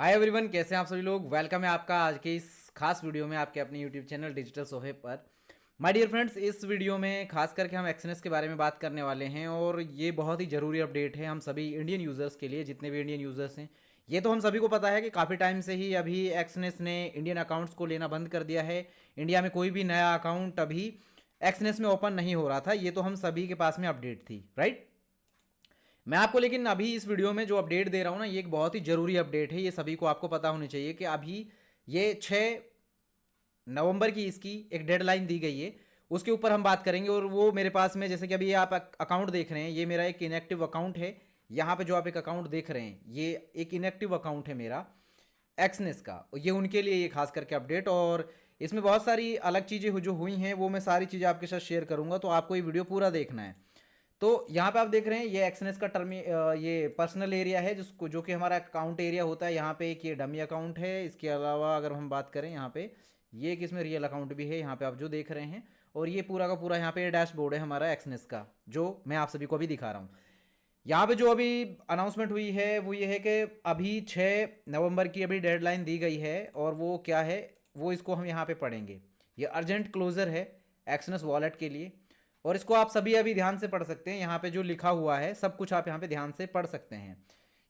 Hi everyone, कैसे हैं आप सभी लोग। वेलकम है आपका आज के इस खास वीडियो में आपके अपने यूट्यूब चैनल डिजिटल सोहे पर। माय डियर फ्रेंड्स, इस वीडियो में खास करके हम एक्सएनएस के बारे में बात करने वाले हैं और ये बहुत ही ज़रूरी अपडेट है हम सभी इंडियन यूज़र्स के लिए, जितने भी इंडियन यूज़र्स हैं। ये तो हम सभी को पता है कि काफ़ी टाइम से ही अभी एक्सएनएस ने इंडियन अकाउंट्स को लेना बंद कर दिया है। इंडिया में कोई भी नया अकाउंट अभी एक्सएनएस में ओपन नहीं हो रहा था। ये तो हम सभी के पास में अपडेट थी, राइट। मैं आपको लेकिन अभी इस वीडियो में जो अपडेट दे रहा हूँ ना, ये एक बहुत ही ज़रूरी अपडेट है। ये सभी को आपको पता होनी चाहिए कि अभी ये 6 नवंबर की इसकी एक डेडलाइन दी गई है। उसके ऊपर हम बात करेंगे। और वो मेरे पास में, जैसे कि अभी आप अकाउंट देख रहे हैं, ये मेरा एक इनएक्टिव अकाउंट है। यहाँ पे जो आप एक अकाउंट देख रहे हैं, ये एक इनएक्टिव अकाउंट है मेरा एक्सनेस का। ये उनके लिए ये खास करके अपडेट। और इसमें बहुत सारी अलग चीज़ें जो हुई हैं, वो मैं सारी चीज़ें आपके साथ शेयर करूँगा, तो आपको ये वीडियो पूरा देखना है। तो यहाँ पे आप देख रहे हैं, ये एक्सनेस का ये पर्सनल एरिया है, जिसको जो कि हमारा अकाउंट एरिया होता है। यहाँ पे एक ये डमी अकाउंट है। इसके अलावा अगर हम बात करें, यहाँ पे ये एक इसमें रियल अकाउंट भी है, यहाँ पे आप जो देख रहे हैं। और ये पूरा का पूरा यहाँ पे डैशबोर्ड है हमारा एक्सनेस का, जो मैं आप सभी को अभी दिखा रहा हूँ। यहाँ पे जो अभी अनाउंसमेंट हुई है वो ये है कि अभी 6 नवंबर की अभी डेडलाइन दी गई है। और वो क्या है, वो इसको हम यहाँ पे पढ़ेंगे। ये अर्जेंट क्लोजर है एक्सनेस वॉलेट के लिए। और इसको आप सभी अभी ध्यान से पढ़ सकते हैं। यहाँ पे जो लिखा हुआ है सब कुछ आप यहाँ पे ध्यान से पढ़ सकते हैं।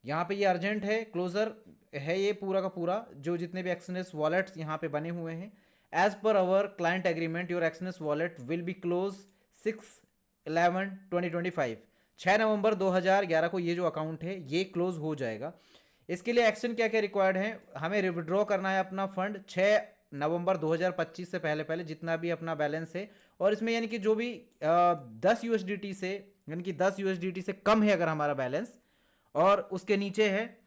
यहाँ पे ये अर्जेंट है, क्लोजर है, ये पूरा का पूरा जो जितने भी एक्सनेस वॉलेट्स यहाँ पे बने हुए हैं। As per our client agreement your Exness wallet will be close 6/11/2025। 6 नवंबर 2011 को ये जो अकाउंट है ये क्लोज हो जाएगा। इसके लिए एक्शन क्या क्या रिक्वायर्ड है, हमें विड्रॉ करना है अपना फंड 6 नवंबर 2025 से पहले पहले, जितना भी अपना बैलेंस है। और इसमें यानी कि जो भी 10 USDT से, यानी कि 10 USDT से कम है अगर हमारा बैलेंस और उसके नीचे है,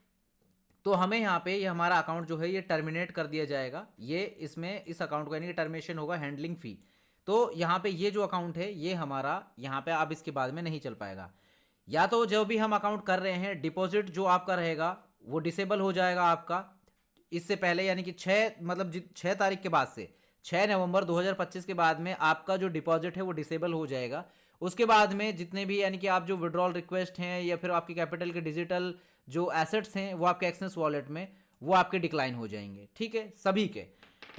तो हमें यहाँ पे ये हमारा अकाउंट जो है ये टर्मिनेट कर दिया जाएगा। ये इसमें इस अकाउंट को यानी कि टर्मिनेशन होगा, हैंडलिंग फी। तो यहाँ पे ये जो अकाउंट है ये हमारा यहाँ पे अब इसके बाद में नहीं चल पाएगा। या तो जो भी हम अकाउंट कर रहे हैं, डिपॉजिट जो आपका रहेगा वो डिसेबल हो जाएगा आपका इससे पहले, यानी कि 6 तारीख के बाद से, 6 नवंबर 2025 के बाद में आपका जो डिपॉजिट है वो डिसेबल हो जाएगा। उसके बाद में जितने भी यानी कि आप जो विड्रॉल रिक्वेस्ट हैं या फिर आपकी कैपिटल के डिजिटल जो एसेट्स हैं वो आपके एक्सनेस वॉलेट में वो आपके डिक्लाइन हो जाएंगे, ठीक है, सभी के।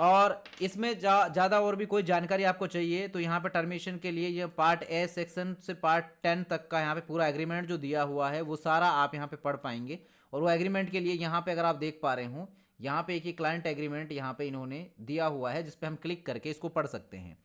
और इसमें ज़्यादा और भी कोई जानकारी आपको चाहिए तो यहाँ पे टर्मिनेशन के लिए ये पार्ट ए सेक्शन से पार्ट 10 तक का यहाँ पे पूरा एग्रीमेंट जो दिया हुआ है वो सारा आप यहाँ पे पढ़ पाएंगे। और वो एग्रीमेंट के लिए यहाँ पे अगर आप देख पा रहे हो, यहाँ पे एक ही क्लाइंट एग्रीमेंट यहाँ पे इन्होंने दिया हुआ है, जिसपे हम क्लिक करके इसको पढ़ सकते हैं।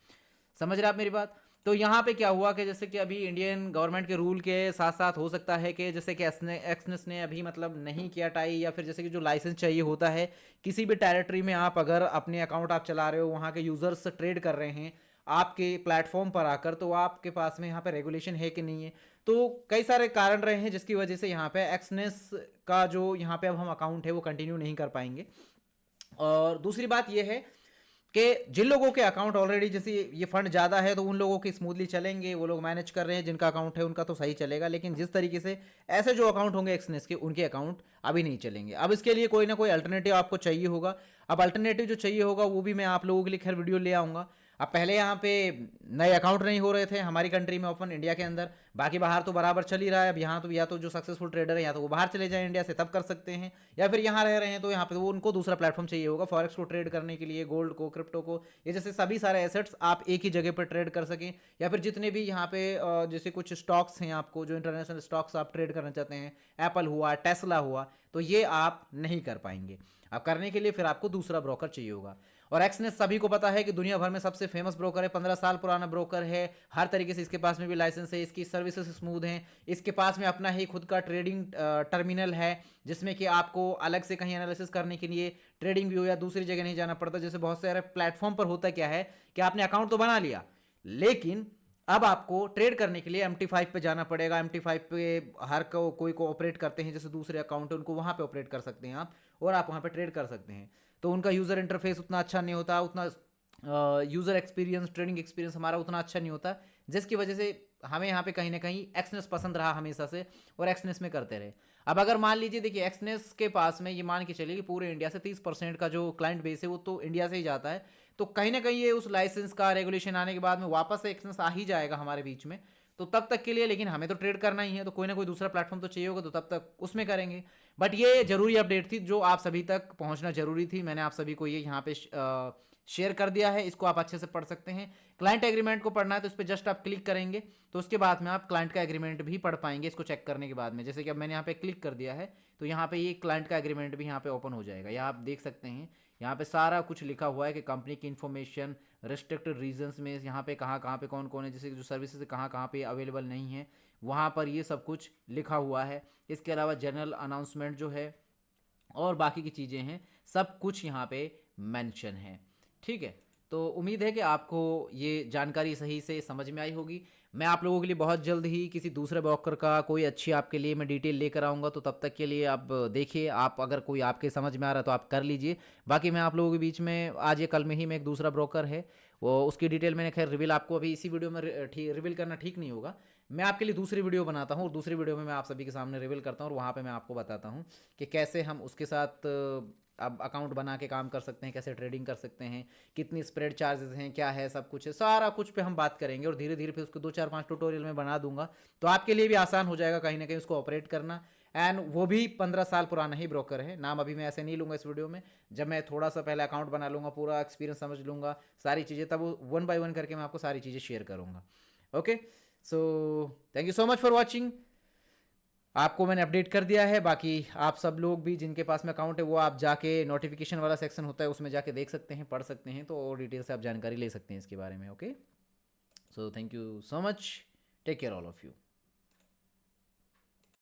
समझ रहे आप मेरी बात। तो यहाँ पे क्या हुआ कि जैसे कि अभी इंडियन गवर्नमेंट के रूल के साथ साथ हो सकता है कि जैसे कि एक्सनेस ने अभी मतलब नहीं किया टाई, या फिर जैसे कि जो लाइसेंस चाहिए होता है किसी भी टेरिटरी में, आप अगर अपने अकाउंट आप चला रहे हो, वहाँ के यूजर्स ट्रेड कर रहे हैं आपके प्लेटफॉर्म पर आकर, तो आपके पास में यहाँ पे रेगुलेशन है कि नहीं है। तो कई सारे कारण रहे हैं जिसकी वजह से यहाँ पे एक्सनेस का जो यहाँ पे अब हम अकाउंट है वो कंटिन्यू नहीं कर पाएंगे। और दूसरी बात यह है कि जिन लोगों के अकाउंट ऑलरेडी जैसे ये फंड ज़्यादा है तो उन लोगों के स्मूथली चलेंगे, वो लोग मैनेज कर रहे हैं, जिनका अकाउंट है उनका तो सही चलेगा। लेकिन जिस तरीके से ऐसे जो अकाउंट होंगे एक्सनेस के, उनके अकाउंट अभी नहीं चलेंगे। अब इसके लिए कोई ना कोई अल्टरनेटिव आपको चाहिए होगा। अब अल्टरनेटिव जो चाहिए होगा वो भी मैं आप लोगों के लिए खैर वीडियो ले आऊँगा। अब पहले यहाँ पे नए अकाउंट नहीं हो रहे थे हमारी कंट्री में ओपन, इंडिया के अंदर। बाकी बाहर तो बराबर चल ही रहा है। अब यहाँ तो या तो जो सक्सेसफुल ट्रेडर है या तो वो बाहर चले जाएं इंडिया से, तब कर सकते हैं, या फिर यहाँ रह रहे हैं तो यहाँ पे वो उनको दूसरा प्लेटफॉर्म चाहिए होगा फॉरेक्स को ट्रेड करने के लिए, गोल्ड को, क्रिप्टो को, ये जैसे सभी सारे एसेट्स आप एक ही जगह पर ट्रेड कर सकें। या फिर जितने भी यहाँ पे जैसे कुछ स्टॉक्स हैं आपको, जो इंटरनेशनल स्टॉक्स आप ट्रेड करना चाहते हैं, एप्पल हुआ, टेस्ला हुआ, तो ये आप नहीं कर पाएंगे। अब करने के लिए फिर आपको दूसरा ब्रोकर चाहिए होगा। और एक्सनेस सभी को पता है कि दुनिया भर में सबसे फेमस ब्रोकर है, 15 साल पुराना ब्रोकर है। हर तरीके से इसके पास में भी लाइसेंस है, इसकी सर्विसेज स्मूथ हैं। इसके पास में अपना ही खुद का ट्रेडिंग टर्मिनल है, जिसमें कि आपको अलग से कहीं एनालिसिस करने के लिए ट्रेडिंग व्यू या दूसरी जगह नहीं जाना पड़ता। जैसे बहुत सारे प्लेटफॉर्म पर होता क्या है कि आपने अकाउंट तो बना लिया, लेकिन अब आपको ट्रेड करने के लिए MT5 पे जाना पड़ेगा। MT5 पे हर कोई को ऑपरेट करते हैं, जैसे दूसरे अकाउंट है उनको वहाँ पे ऑपरेट कर सकते हैं आप, और आप वहाँ पे ट्रेड कर सकते हैं। तो उनका यूज़र इंटरफेस उतना अच्छा नहीं होता, उतना यूज़र एक्सपीरियंस, ट्रेडिंग एक्सपीरियंस हमारा उतना अच्छा नहीं होता, जिसकी वजह से हमें यहाँ पे कहीं ना कहीं एक्सनेस पसंद रहा हमेशा से, और एक्सनेस में करते रहे। अब अगर मान लीजिए, देखिए एक्सनेस के पास में ये मान के चलिए कि पूरे इंडिया से 30% का जो क्लाइंट बेस है वो तो इंडिया से ही जाता है। तो कहीं ना कहीं ये उस लाइसेंस का रेगुलेशन आने के बाद में वापस से एक्सनेस आ ही जाएगा हमारे बीच में। तो तब तक के लिए, लेकिन हमें तो ट्रेड करना ही है, तो कोई ना कोई दूसरा प्लेटफॉर्म तो चाहिए होगा, तो तब तक उसमें करेंगे। बट ये जरूरी अपडेट थी जो आप सभी तक पहुंचना जरूरी थी, मैंने आप सभी को ये यहाँ पे शेयर कर दिया है, इसको आप अच्छे से पढ़ सकते हैं। क्लाइंट एग्रीमेंट को पढ़ना है तो इस पर जस्ट आप क्लिक करेंगे, तो उसके बाद में आप क्लाइंट का एग्रीमेंट भी पढ़ पाएंगे इसको चेक करने के बाद में। जैसे कि अब मैंने यहाँ पे क्लिक कर दिया है, तो यहाँ पे ये क्लाइंट का एग्रीमेंट भी यहाँ पे ओपन हो जाएगा। यहाँ आप देख सकते हैं, यहाँ पे सारा कुछ लिखा हुआ है कि कंपनी की इन्फॉर्मेशन, रेस्ट्रिक्टेड रीजन्स में यहाँ पे कहाँ पे कौन कौन है, जैसे जो सर्विसेज कहाँ पे अवेलेबल नहीं है, वहाँ पर ये सब कुछ लिखा हुआ है। इसके अलावा जनरल अनाउंसमेंट जो है और बाकी की चीज़ें हैं, सब कुछ यहाँ पे मेंशन है। ठीक है, तो उम्मीद है कि आपको ये जानकारी सही से समझ में आई होगी। मैं आप लोगों के लिए बहुत जल्द ही किसी दूसरे ब्रोकर का कोई अच्छी आपके लिए मैं डिटेल लेकर आऊँगा, तो तब तक के लिए आप देखिए, आप अगर कोई आपके समझ में आ रहा है तो आप कर लीजिए। बाकी मैं आप लोगों के बीच में आज या कल में ही मैं एक दूसरा ब्रोकर है, वो उसकी डिटेल मैंने खैर रिवील आपको अभी इसी वीडियो में रिवील करना ठीक नहीं होगा। मैं आपके लिए दूसरी वीडियो बनाता हूँ और दूसरी वीडियो में मैं आप सभी के सामने रिवील करता हूँ, और वहाँ पे मैं आपको बताता हूँ कि कैसे हम उसके साथ अब अकाउंट बना के काम कर सकते हैं, कैसे ट्रेडिंग कर सकते हैं, कितनी स्प्रेड चार्जेस हैं, क्या है, सब कुछ है, सारा कुछ पे हम बात करेंगे। और धीरे धीरे फिर उसको 2 4 5 ट्यूटोरियल में बना दूंगा, तो आपके लिए भी आसान हो जाएगा कहीं ना कहीं उसको ऑपरेट करना। एंड वो भी 15 साल पुराना ही ब्रोकर है, नाम अभी मैं ऐसे नहीं लूँगा इस वीडियो में। जब मैं थोड़ा सा पहले अकाउंट बना लूँगा, पूरा एक्सपीरियंस समझ लूँगा, सारी चीज़ें, तब 1 बाय 1 करके मैं आपको सारी चीज़ें शेयर करूँगा। Okay, so thank you so much for watching. आपको मैंने अपडेट कर दिया है, बाकी आप सब लोग भी जिनके पास में अकाउंट है वो आप जाके नोटिफिकेशन वाला सेक्शन होता है उसमें जाके देख सकते हैं, पढ़ सकते हैं, तो और डिटेल से आप जानकारी ले सकते हैं इसके बारे में। Okay, so thank you so much, take care all of you.